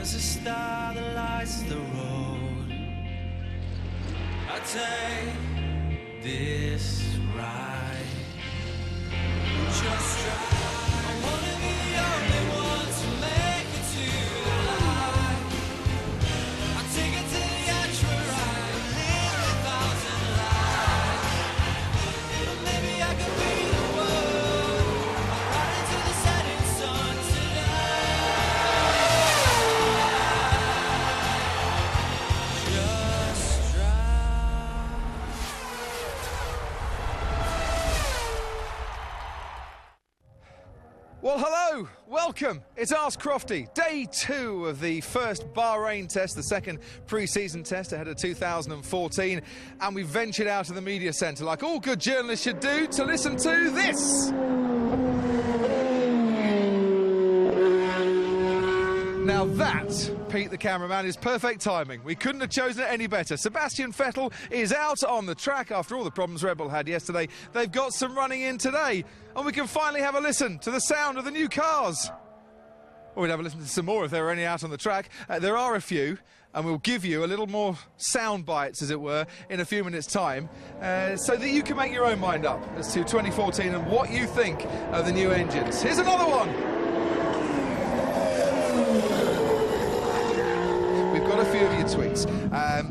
There's a star that lights the road. I take this ride. Just drive. I wanna be the only one to make it to the light. I take it to the edge where I live 1,000 lives. But maybe I could be the one. I'm riding to the setting sun tonight. Just drive. Well, hello, welcome. It's Ask Crofty, day 2 of the first Bahrain Test, the second pre-season test ahead of 2014, and we've ventured out of the media centre like all good journalists should do to listen to this. Now that, Pete the cameraman, is perfect timing. We couldn't have chosen it any better. Sebastian Vettel is out on the track after all the problems Red Bull had yesterday. They've got some running in today, and we can finally have a listen to the sound of the new cars. Or we'd have a listen to some more if there were any out on the track. There are a few, and we'll give you a little more sound bites, as it were, in a few minutes' time, so that you can make your own mind up as to 2014 and what you think of the new engines. Here's another one. We've got a few of your tweets.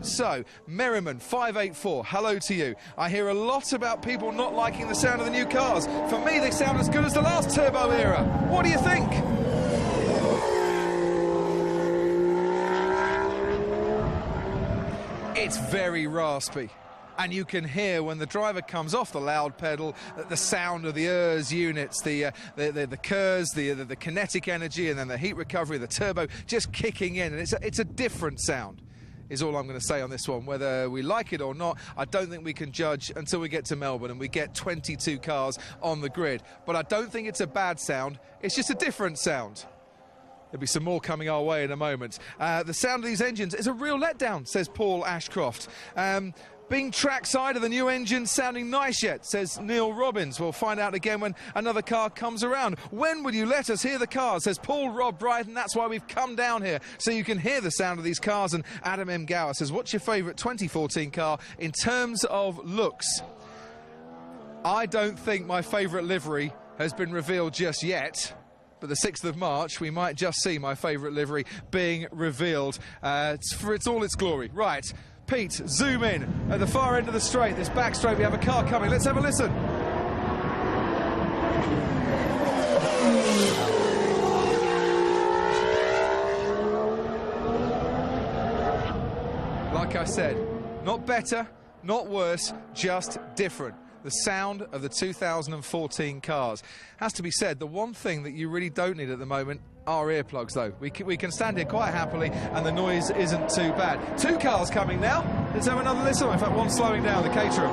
So, Merriman584, hello to you. I hear a lot about people not liking the sound of the new cars. For me, they sound as good as the last turbo era. What do you think? It's very raspy. And you can hear when the driver comes off the loud pedal the sound of the ERS units, the KERS, the kinetic energy, and then the heat recovery, the turbo just kicking in, and it's a different sound, is all I'm going to say on this one. Whether we like it or not, I don't think we can judge until we get to Melbourne and we get 22 cars on the grid. But I don't think it's a bad sound, it's just a different sound. There'll be some more coming our way in a moment. The sound of these engines is a real letdown, says Paul Ashcroft. Being trackside of the new engine sounding nice yet, says Neil Robbins. We'll find out again when another car comes around. When will you let us hear the cars, says Paul Rob Brighton. That's why we've come down here, so you can hear the sound of these cars. And Adam M. Gower says, what's your favourite 2014 car in terms of looks? I don't think my favourite livery has been revealed just yet. But the 6th of March, we might just see my favourite livery being revealed. It's all its glory. Right. Pete, zoom in at the far end of the straight, this back straight. We have a car coming. Let's have a listen. Like I said, not better, not worse, just different. The sound of the 2014 cars. Has to be said, the one thing that you really don't need at the moment are earplugs, though. We can stand here quite happily, and the noise isn't too bad. 2 cars coming now. Let's have another listen. In fact, one slowing down, the Caterham.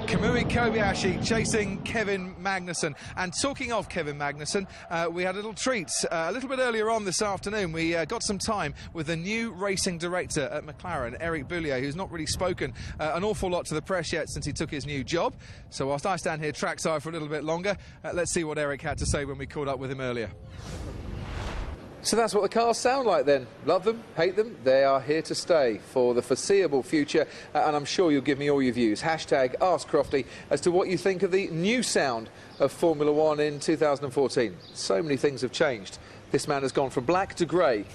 Kamui Kobayashi chasing Kevin Magnussen. And talking of Kevin Magnussen, we had a little treat a little bit earlier on this afternoon. We got some time with the new racing director at McLaren, Eric Boulier, who's not really spoken an awful lot to the press yet since he took his new job. So whilst I stand here trackside for a little bit longer, let's see what Eric had to say when we caught up with him earlier. So that's what the cars sound like then. Love them, hate them, they are here to stay for the foreseeable future, and I'm sure you'll give me all your views. Hashtag Ask Crofty as to what you think of the new sound of Formula One in 2014. So many things have changed. This man has gone from black to grey.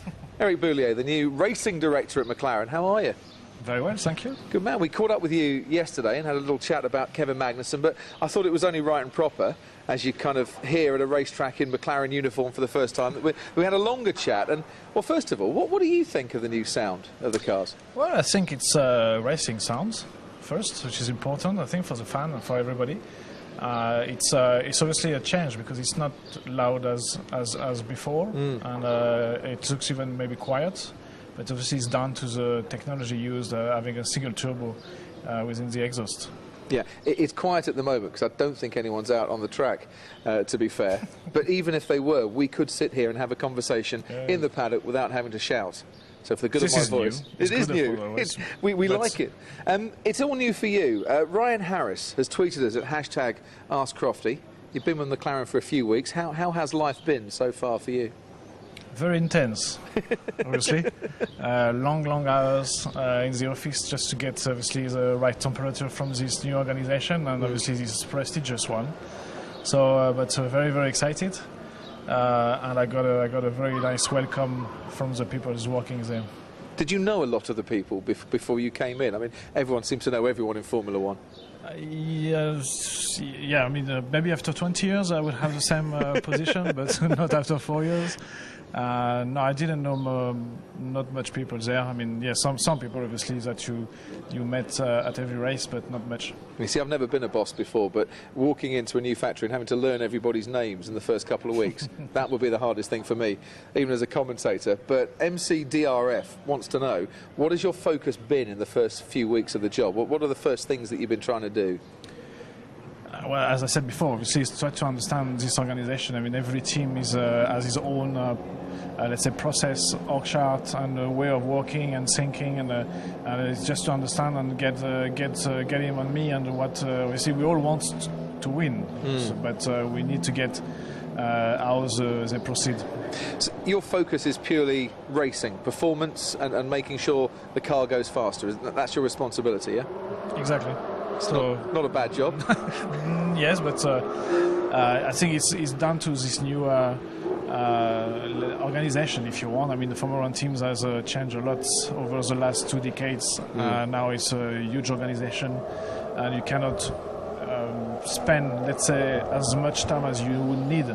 Eric Boulier, the new racing director at McLaren, how are you? Very well, thank you. Good man. We caught up with you yesterday and had a little chat about Kevin Magnussen, but I thought it was only right and proper, as you kind of here at a racetrack in McLaren uniform for the first time, that we had a longer chat. And, well, first of all, what do you think of the new sound of the cars? Well, I think it's racing sounds first, which is important, I think, for the fan and for everybody. It's obviously a change because it's not loud as before, and it looks even maybe quiet. But obviously it's down to the technology used, having a single turbo within the exhaust. Yeah, it's quiet at the moment because I don't think anyone's out on the track, to be fair. But even if they were, we could sit here and have a conversation in the paddock without having to shout. So for the good This of my is new. voice, It's it is good for new. the voice. We But- like it. It's all new for you. Ryan Harris has tweeted us at hashtag #AskCrofty. You've been with McLaren for a few weeks. How has life been so far for you? Very intense, obviously. Long hours in the office just to get obviously the right temperature from this new organization and obviously this prestigious one. So, but very excited, and I got a very nice welcome from the people who's working there. Did you know a lot of the people before you came in? I mean, everyone seems to know everyone in Formula One. Yes, yeah. I mean, maybe after 20 years I would have the same position, but not after 4 years. No, I didn't know not much people there. I mean, yeah, some people obviously that you met at every race, but not much. You see, I've never been a boss before, but walking into a new factory and having to learn everybody's names in the first couple of weeks, that would be the hardest thing for me, even as a commentator. But MCDRF wants to know, what has your focus been in the first few weeks of the job? What are the first things that you've been trying to do? Well, as I said before, obviously, it's try to understand this organization. I mean, every team has its own, let's say, process, org chart, and way of working and thinking, and it's just to understand and get him on me and what. Obviously, we all want to win, but we need to get how they proceed. So your focus is purely racing, performance, and making sure the car goes faster. That's your responsibility, yeah? Exactly. So not a bad job. Yes, but I think it's down to this new organization, if you want. I mean, the Formula One teams has changed a lot over the last 2 decades. Now it's a huge organization, and you cannot spend, let's say, as much time as you would need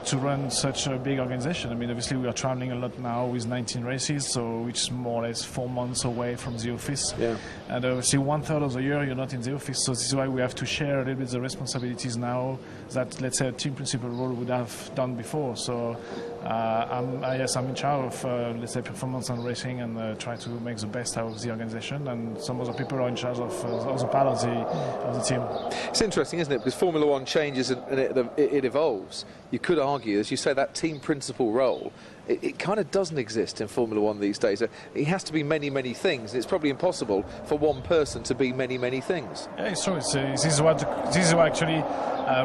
to run such a big organization. I mean, obviously we are traveling a lot now with 19 races, so which is more or less 4 months away from the office. Yeah. And obviously 1/3 of the year you're not in the office, so this is why we have to share a little bit the responsibilities now that, let's say, a team principal role would have done before. So I'm in charge of, let's say, performance and racing, and try to make the best out of the organization. And some other people are in charge of other part of the team. It's interesting, isn't it? Because Formula One changes and it evolves. You could argue, as you say, that team principal role, it kind of doesn't exist in Formula One these days. It has to be many things. It's probably impossible for one person to be many things. Yeah, it's true. This is what actually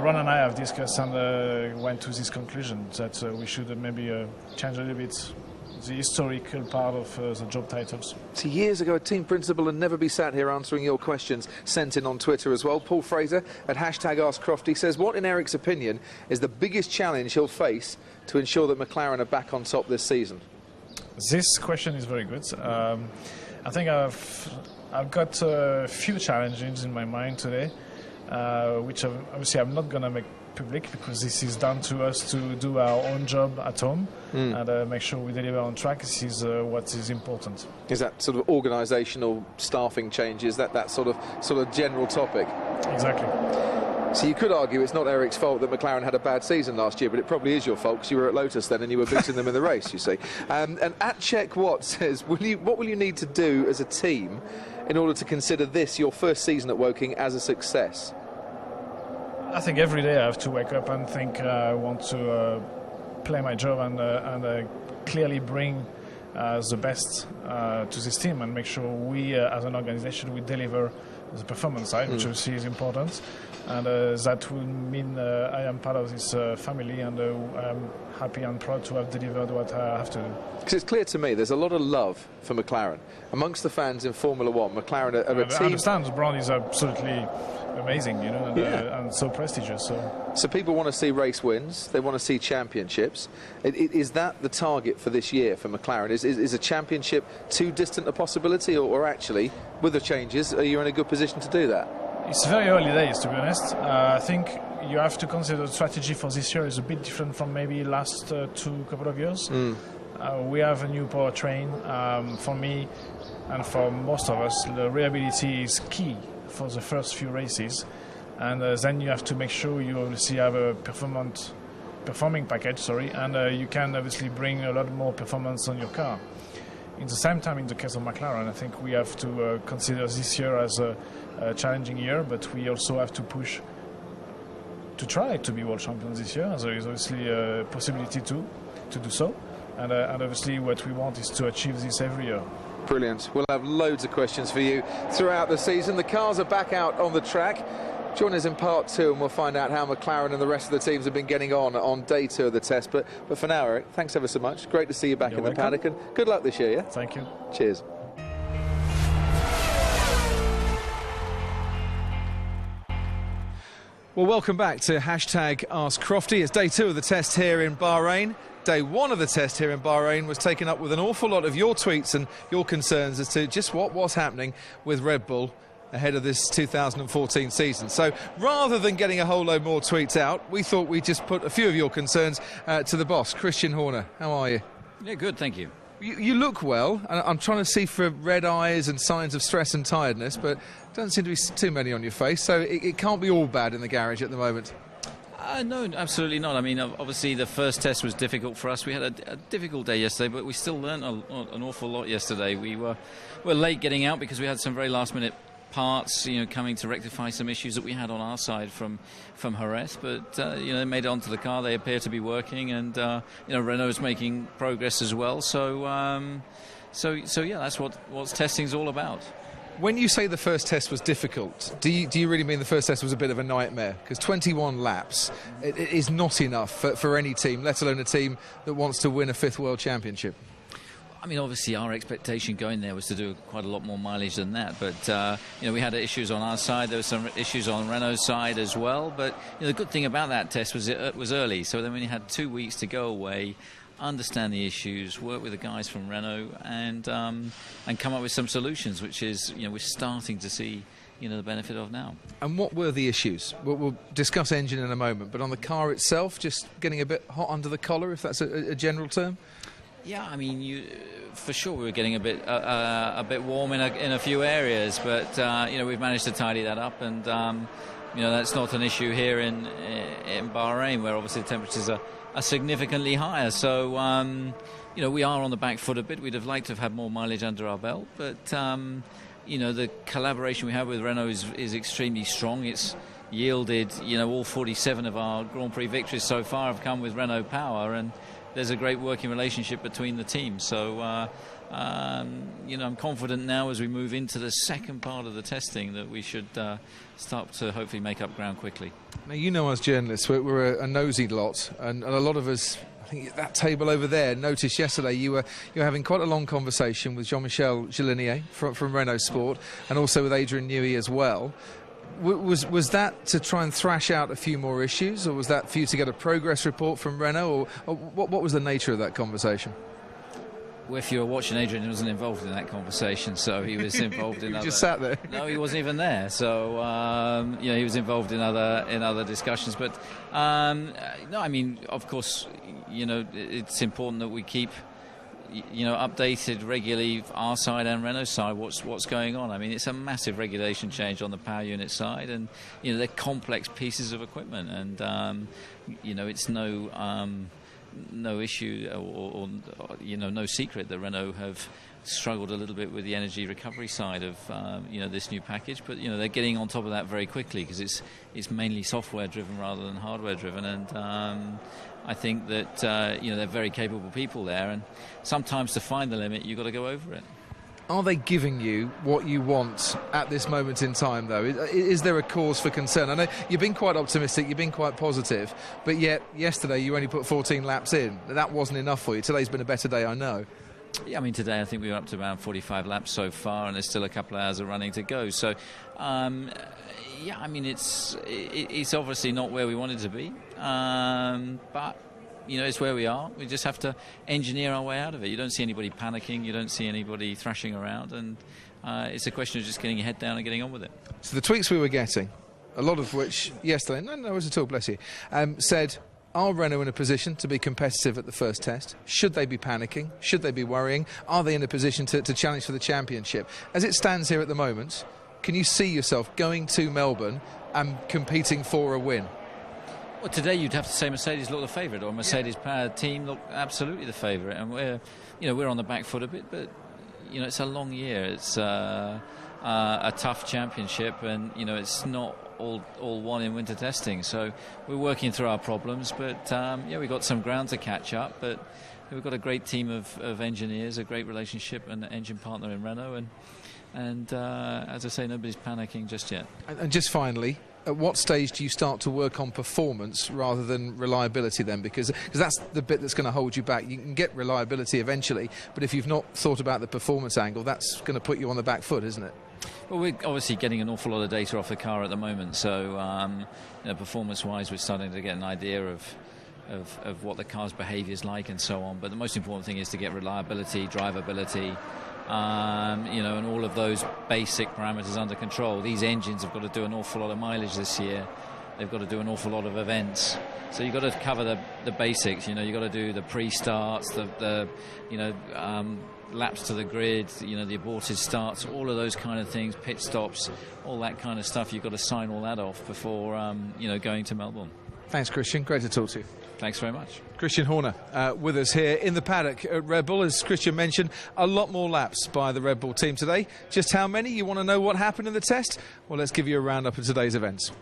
Ron and I have discussed, and went to this conclusion that we should maybe change a little bit the historical part of the job titles. See, years ago, a team principal would never be sat here answering your questions sent in on Twitter as well. Paul Fraser at hashtag AskCrofty says, what, in Eric's opinion, is the biggest challenge he'll face to ensure that McLaren are back on top this season? This question is very good. I think I've got a few challenges in my mind today, which obviously I'm not going to make public, because this is down to us to do our own job at home and make sure we deliver on track. This is what is important. Is that sort of organisational staffing changes, that sort of general topic? Exactly. So you could argue it's not Eric's fault that McLaren had a bad season last year, but it probably is your fault because you were at Lotus then and you were beating them in the race, you see. And at Check Watt says, what will you need to do as a team in order to consider this, your first season at Woking, as a success? I think every day I have to wake up and think I want to play my job and clearly bring the best to this team and make sure we, as an organization, we deliver the performance side, which obviously is important. And that will mean I am part of this family, and I'm happy and proud to have delivered what I have to do. Because it's clear to me there's a lot of love for McLaren amongst the fans in Formula One. McLaren are a team. I understand the brand is absolutely amazing, you know, and so prestigious. So people want to see race wins, they want to see championships. Is that the target for this year for McLaren? Is a championship too distant a possibility, or actually, with the changes, are you in a good position to do that? It's very early days, to be honest. I think you have to consider the strategy for this year is a bit different from maybe last couple of years. We have a new powertrain. For me and for most of us, the reliability is key for the first few races, and then you have to make sure you obviously have a performing package, and you can obviously bring a lot more performance on your car. In the same time, in the case of McLaren, I think we have to consider this year as a challenging year, but we also have to push to try to be world champions this year. There is obviously a possibility to do so, and obviously what we want is to achieve this every year. Brilliant. We'll have loads of questions for you throughout the season. The cars are back out on the track. Join us in part 2 and we'll find out how McLaren and the rest of the teams have been getting on day 2 of the test. But for now, Eric, thanks ever so much. Great to see you back in the paddock, and good luck this year, yeah? Thank you. Cheers. Well, welcome back to hashtag Ask Crofty. It's day 2 of the test here in Bahrain. Day 1 of the test here in Bahrain was taken up with an awful lot of your tweets and your concerns as to just what was happening with Red Bull ahead of this 2014 season. So rather than getting a whole load more tweets out, we thought we'd just put a few of your concerns to the boss. Christian Horner, how are you? Yeah, good, thank you. You look well, and I'm trying to see for red eyes and signs of stress and tiredness, but doesn't seem to be too many on your face, so it can't be all bad in the garage at the moment. No, absolutely not. I mean, obviously the first test was difficult for us. We had a difficult day yesterday, but we still learned an awful lot yesterday. We were late getting out because we had some very last-minute parts, coming to rectify some issues that we had on our side from Jerez, but they made it onto the car. They appear to be working, and Renault's making progress as well. So yeah, that's what testing's all about. When you say the first test was difficult, do you really mean the first test was a bit of a nightmare? Because 21 laps it is not enough for any team, let alone a team that wants to win a 5th World Championship. I mean, obviously our expectation going there was to do quite a lot more mileage than that, but we had issues on our side. There were some issues on Renault's side as well, but the good thing about that test was it was early, so then when you had 2 weeks to go away, understand the issues, work with the guys from Renault, and come up with some solutions, which is we're starting to see the benefit of now. And what were the issues? We'll discuss engine in a moment, but on the car itself, just getting a bit hot under the collar, if that's a general term. Yeah, I mean, for sure we were getting a bit warm in a few areas, but we've managed to tidy that up, and that's not an issue here in Bahrain, where obviously the temperatures are significantly higher. So we are on the back foot a bit. We'd have liked to have had more mileage under our belt, but the collaboration we have with Renault is extremely strong. It's yielded, all 47 of our Grand Prix victories so far have come with Renault power, and there's a great working relationship between the teams. So, I'm confident now as we move into the second part of the testing that we should start to hopefully make up ground quickly. Now, as journalists, we're a nosy lot, and a lot of us, I think at that table over there, noticed yesterday you were having quite a long conversation with Jean-Michel Gillinier from Renault Sport, and also with Adrian Newey as well. Was that to try and thrash out a few more issues, or was that for you to get a progress report from Renault, or what was the nature of that conversation? Well, if you were watching, Adrian wasn't involved in that conversation, so he was involved in he other... just sat there. No, he wasn't even there, so he was involved in other discussions. But no, I mean, of course, it's important that we keep updated regularly, our side and Renault's side, what's going on. I mean, it's a massive regulation change on the power unit side, and they're complex pieces of equipment, and it's no issue or no secret that Renault have struggled a little bit with the energy recovery side of this new package, but they're getting on top of that very quickly, because it's mainly software driven rather than hardware driven, and I think that they're very capable people there, and sometimes to find the limit you've got to go over it. Are they giving you what you want at this moment in time, though? Is there a cause for concern? I know you've been quite optimistic, you've been quite positive, but yet yesterday you only put 14 laps in. That wasn't enough for you. Today's been a better day, I know. Yeah, I mean, today I think we were up to around 45 laps so far, and there's still a couple of hours of running to go. So, yeah, I mean, it's obviously not where we wanted to be, but it's where we are. We just have to engineer our way out of it. You don't see anybody panicking, you don't see anybody thrashing around, and it's a question of just getting your head down and getting on with it. So the tweets we were getting, a lot of which yesterday, no, it was at all, bless you, said, are Renault in a position to be competitive at the first test? Should they be panicking? Should they be worrying? Are they in a position to challenge for the championship? As it stands here at the moment, can you see yourself going to Melbourne and competing for a win? Well, today you'd have to say Mercedes look the favourite, or Mercedes-powered team look absolutely the favourite, and we're on the back foot a bit, but it's a long year. It's a tough championship, and it's not all won in winter testing. So we're working through our problems, but we've got some ground to catch up. But we've got a great team of engineers, a great relationship, and an engine partner in Renault, and as I say, nobody's panicking just yet. And just finally, at what stage do you start to work on performance rather than reliability then? Because that's the bit that's going to hold you back. You can get reliability eventually, but if you've not thought about the performance angle, that's going to put you on the back foot, isn't it? Well, we're obviously getting an awful lot of data off the car at the moment, so performance-wise, we're starting to get an idea of what the car's behaviour is like and so on. But the most important thing is to get reliability, drivability, and all of those basic parameters under control. These engines have got to do an awful lot of mileage this year. They've got to do an awful lot of events. So you've got to cover the basics. You've got to do the pre-starts, the laps to the grid, the aborted starts, all of those kind of things, pit stops, all that kind of stuff. You've got to sign all that off before going to Melbourne. Thanks, Christian. Great to talk to you. Thanks very much. Christian Horner with us here in the paddock at Red Bull. As Christian mentioned, a lot more laps by the Red Bull team today. Just how many? You want to know what happened in the test? Well, let's give you a roundup of today's events.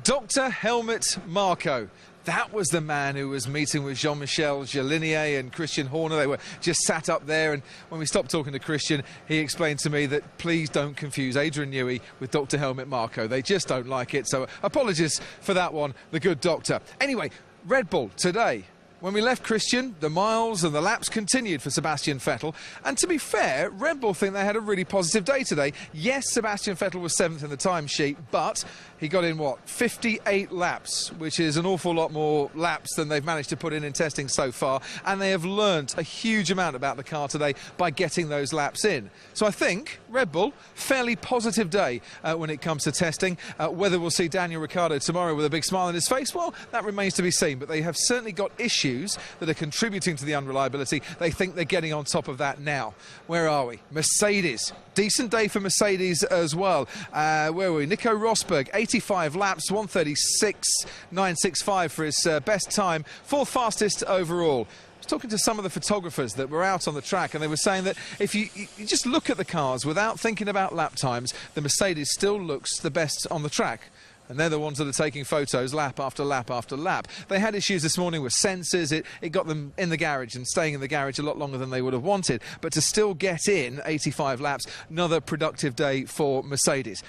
Dr. Helmut Marko. That was the man who was meeting with Jean-Michel Jalinier and Christian Horner. They were just sat up there, and when we stopped talking to Christian, he explained to me that please don't confuse Adrian Newey with Dr. Helmut Marko. They just don't like it, so apologies for that one, the good doctor. Anyway, Red Bull today. When we left Christian, the miles and the laps continued for Sebastian Vettel. And to be fair, Red Bull think they had a really positive day today. Yes, Sebastian Vettel was 7th in the timesheet, but he got in, 58 laps, which is an awful lot more laps than they've managed to put in testing so far. And they have learnt a huge amount about the car today by getting those laps in. So I think Red Bull, fairly positive day when it comes to testing. Whether we'll see Daniel Ricciardo tomorrow with a big smile on his face, well, that remains to be seen. But they have certainly got issues that are contributing to the unreliability. They think they're getting on top of that now. Where are we? Mercedes. Decent day for Mercedes as well. Where are we? Nico Rosberg, 85 laps, 136.965 for his best time. 4th fastest overall. I was talking to some of the photographers that were out on the track, and they were saying that if you just look at the cars without thinking about lap times, the Mercedes still looks the best on the track. And they're the ones that are taking photos lap after lap after lap. They had issues this morning with sensors. It got them in the garage and staying in the garage a lot longer than they would have wanted. But to still get in 85 laps, another productive day for Mercedes.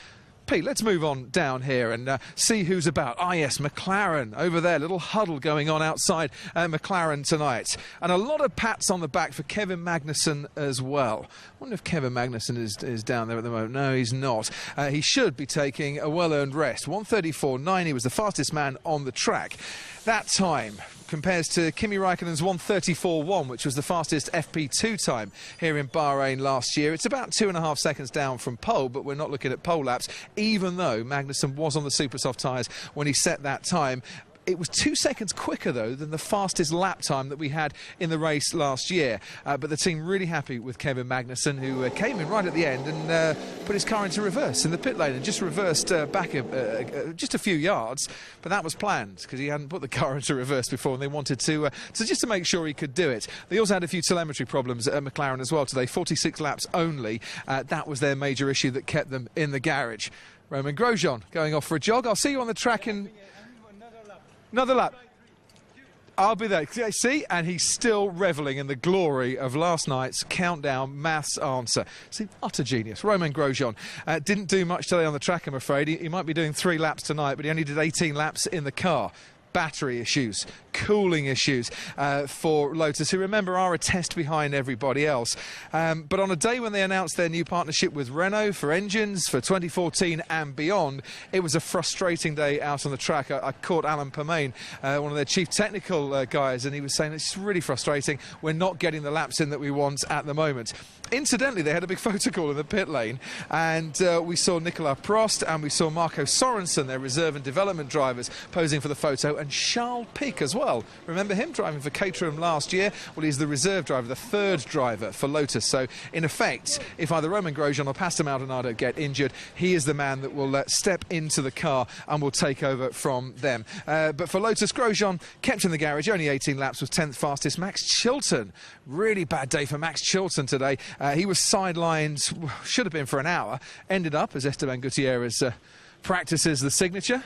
Pete, let's move on down here and see who's about. Ah, yes, McLaren over there. Little huddle going on outside McLaren tonight. And a lot of pats on the back for Kevin Magnussen as well. I wonder if Kevin Magnussen is down there at the moment. No, he's not. He should be taking a well-earned rest. 1:34.9, he was the fastest man on the track. That time compares to Kimi Raikkonen's 1:34.1, which was the fastest FP2 time here in Bahrain last year. It's about 2.5 seconds down from pole, but we're not looking at pole laps, even though Magnussen was on the super soft tyres when he set that time. It was 2 seconds quicker, though, than the fastest lap time that we had in the race last year. But the team really happy with Kevin Magnussen, who came in right at the end and put his car into reverse in the pit lane and just reversed back just a few yards. But that was planned because he hadn't put the car into reverse before, and they wanted to just to make sure he could do it. They also had a few telemetry problems at McLaren as well today. 46 laps only. That was their major issue that kept them in the garage. Romain Grosjean going off for a jog. I'll see you on the track in... Another lap. I'll be there. See? And he's still revelling in the glory of last night's countdown maths answer. See, utter genius. Romain Grosjean didn't do much today on the track, I'm afraid. He might be doing 3 laps tonight, but he only did 18 laps in the car. Battery issues, cooling issues for Lotus, who, remember, are a test behind everybody else. But on a day when they announced their new partnership with Renault for engines for 2014 and beyond, it was a frustrating day out on the track. I caught Alan Permain, one of their chief technical guys, and he was saying it's really frustrating. We're not getting the laps in that we want at the moment. Incidentally, they had a big photo call in the pit lane, and we saw Nicolas Prost and we saw Marco Sorensen, their reserve and development drivers, posing for the photo, and Charles Pic as well. Remember him driving for Caterham last year? Well, he's the reserve driver, the 3rd driver for Lotus. So, in effect, if either Romain Grosjean or Pastor Maldonado get injured, he is the man that will step into the car and will take over from them. But for Lotus, Grosjean kept in the garage, only 18 laps, was 10th fastest. Max Chilton, really bad day for Max Chilton today. He was sidelined, should have been for an hour, ended up, as Esteban Gutierrez practices the signature.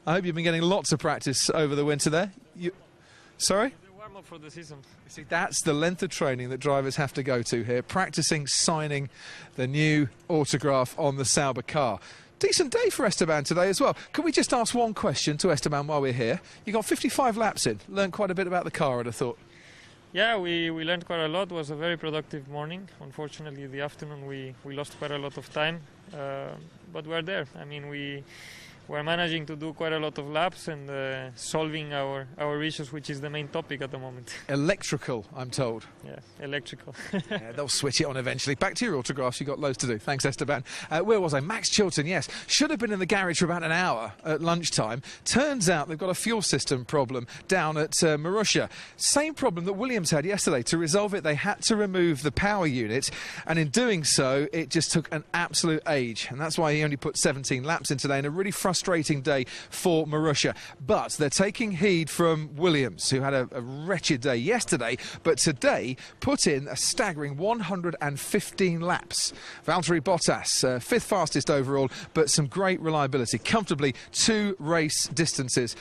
I hope you've been getting lots of practice over the winter there. Sorry? The warm-up for the season. See, that's the length of training that drivers have to go to here, practicing signing the new autograph on the Sauber car. Decent day for Esteban today as well. Can we just ask one question to Esteban while we're here? You got 55 laps in, learned quite a bit about the car, I'd have thought. Yeah, we learned quite a lot. It was a very productive morning. Unfortunately, the afternoon we lost quite a lot of time, but we're there. I mean, we're managing to do quite a lot of laps and solving our issues, which is the main topic at the moment. Electrical, I'm told. Yeah, electrical. Yeah, they'll switch it on eventually. Back to your autographs, you've got loads to do. Thanks, Esteban. Where was I? Max Chilton, yes. Should have been in the garage for about an hour at lunchtime. Turns out they've got a fuel system problem down at Marussia. Same problem that Williams had yesterday. To resolve it, they had to remove the power unit, and in doing so, it just took an absolute age. And that's why he only put 17 laps in today, and a really frustrating day for Marussia. But they're taking heed from Williams, who had a wretched day yesterday, but today put in a staggering 115 laps. Valtteri Bottas, fifth fastest overall, but some great reliability. Comfortably 2 race distances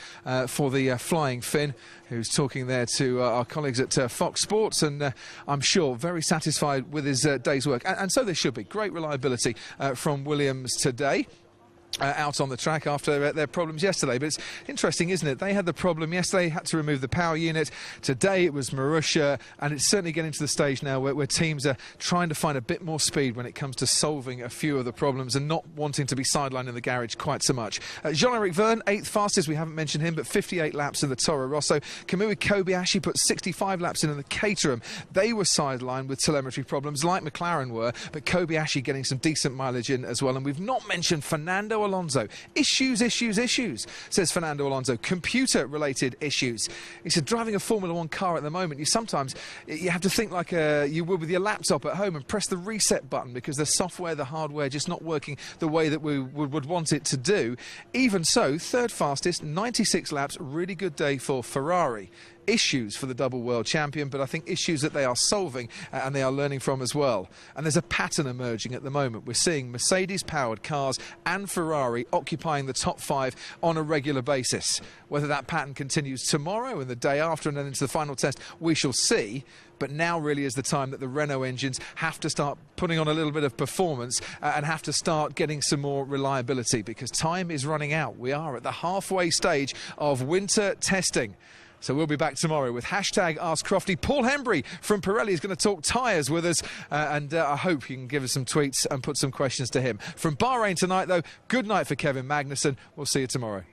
for the Flying Finn, who's talking there to our colleagues at Fox Sports, and I'm sure very satisfied with his day's work. And so they should be. Great reliability from Williams today. Out on the track after their problems yesterday. But it's interesting, isn't it? They had the problem yesterday, had to remove the power unit. Today it was Marussia, and it's certainly getting to the stage now where teams are trying to find a bit more speed when it comes to solving a few of the problems and not wanting to be sidelined in the garage quite so much. Jean-Eric Vergne, 8th fastest, we haven't mentioned him, but 58 laps in the Toro Rosso. Kamui Kobayashi put 65 laps in the Caterham. They were sidelined with telemetry problems like McLaren were, but Kobayashi getting some decent mileage in as well. And we've not mentioned Fernando Alonso. Issues, says Fernando Alonso. Computer-related issues. He said, driving a Formula 1 car at the moment, you have to think like you would with your laptop at home and press the reset button because the software, the hardware, just not working the way that we would want it to do. Even so, 3rd fastest, 96 laps, really good day for Ferrari. Issues for the double world champion, but I think issues that they are solving and they are learning from as well. And there's a pattern emerging at the moment. We're seeing Mercedes-powered cars and Ferrari occupying the top 5 on a regular basis. Whether that pattern continues tomorrow and the day after and then into the final test, we shall see. But now really is the time that the Renault engines have to start putting on a little bit of performance and have to start getting some more reliability because time is running out. We are at the halfway stage of winter testing. So we'll be back tomorrow with hashtag Ask Crofty. Paul Hembry from Pirelli is going to talk tyres with us, and I hope you can give us some tweets and put some questions to him. From Bahrain tonight, though, good night for Kevin Magnussen. We'll see you tomorrow.